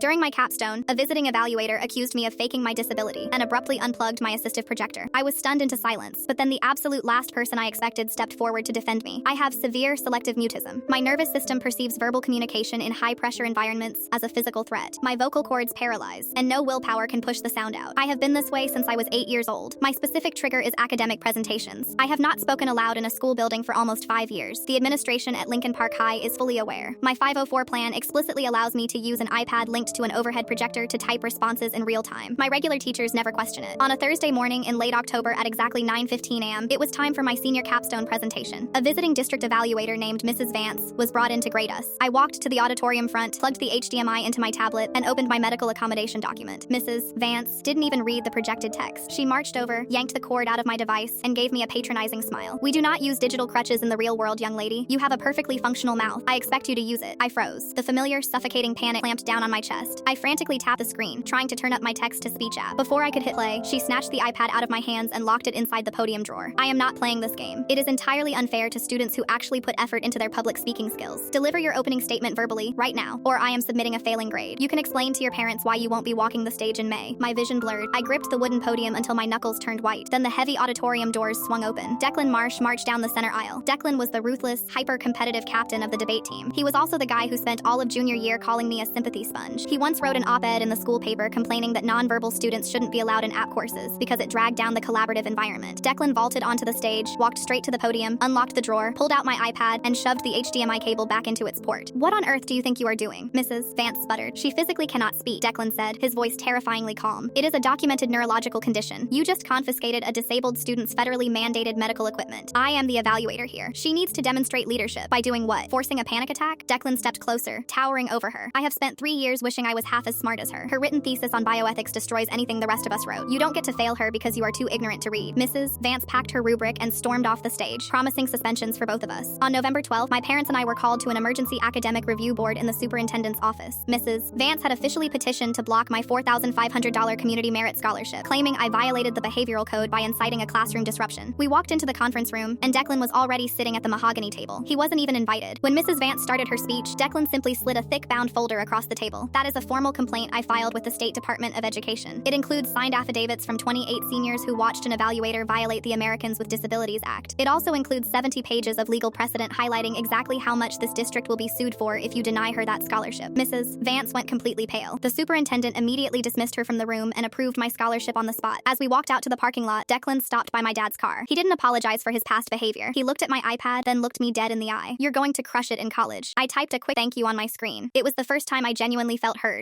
During my capstone, a visiting evaluator accused me of faking my disability and abruptly unplugged my assistive projector. I was stunned into silence, but then the absolute last person I expected stepped forward to defend me. I have severe selective mutism. My nervous system perceives verbal communication in high-pressure environments as a physical threat. My vocal cords paralyze, and no willpower can push the sound out. I have been this way since I was 8 years old. My specific trigger is academic presentations. I have not spoken aloud in a school building for almost 5 years. The administration at Lincoln Park High is fully aware. My 504 plan explicitly allows me to use an iPad linked to an overhead projector to type responses in real time. My regular teachers never question it. On a Thursday morning in late October at exactly 9:15 a.m., it was time for my senior capstone presentation. A visiting district evaluator named Mrs. Vance was brought in to grade us. I walked to the auditorium front, plugged the HDMI into my tablet, and opened my medical accommodation document. Mrs. Vance didn't even read the projected text. She marched over, yanked the cord out of my device, and gave me a patronizing smile. "We do not use digital crutches in the real world, young lady. You have a perfectly functional mouth. I expect you to use it." I froze. The familiar, suffocating panic clamped down on my chest. I frantically tapped the screen, trying to turn up my text-to-speech app. Before I could hit play, she snatched the iPad out of my hands and locked it inside the podium drawer. I am not playing this game. It is entirely unfair to students who actually put effort into their public speaking skills. Deliver your opening statement verbally, right now, or I am submitting a failing grade. You can explain to your parents why you won't be walking the stage in May. My vision blurred. I gripped the wooden podium until my knuckles turned white. Then the heavy auditorium doors swung open. Declan Marsh marched down the center aisle. Declan was the ruthless, hyper-competitive captain of the debate team. He was also the guy who spent all of junior year calling me a sympathy sponge. He once wrote an op-ed in the school paper complaining that nonverbal students shouldn't be allowed in app courses because it dragged down the collaborative environment. Declan vaulted onto the stage, walked straight to the podium, unlocked the drawer, pulled out my iPad, and shoved the HDMI cable back into its port. "What on earth do you think you are doing?" Mrs. Vance sputtered. "She physically cannot speak," Declan said, his voice terrifyingly calm. "It is a documented neurological condition. You just confiscated a disabled student's federally mandated medical equipment. I am the evaluator here. She needs to demonstrate leadership. By doing what? Forcing a panic attack?" Declan stepped closer, towering over her. "I have spent 3 years wishing I was half as smart as her. Her written thesis on bioethics destroys anything the rest of us wrote. You don't get to fail her because you are too ignorant to read." Mrs. Vance packed her rubric and stormed off the stage, promising suspensions for both of us. On November 12th, my parents and I were called to an emergency academic review board in the superintendent's office. Mrs. Vance had officially petitioned to block my $4,500 community merit scholarship, claiming I violated the behavioral code by inciting a classroom disruption. We walked into the conference room, and Declan was already sitting at the mahogany table. He wasn't even invited. When Mrs. Vance started her speech, Declan simply slid a thick bound folder across the table. "That is a formal complaint I filed with the State Department of Education. It includes signed affidavits from 28 seniors who watched an evaluator violate the Americans with Disabilities Act. It also includes 70 pages of legal precedent highlighting exactly how much this district will be sued for if you deny her that scholarship." Mrs. Vance went completely pale. The superintendent immediately dismissed her from the room and approved my scholarship on the spot. As we walked out to the parking lot, Declan stopped by my dad's car. He didn't apologize for his past behavior. He looked at my iPad, then looked me dead in the eye. "You're going to crush it in college." I typed a quick thank you on my screen. It was the first time I genuinely felt heard.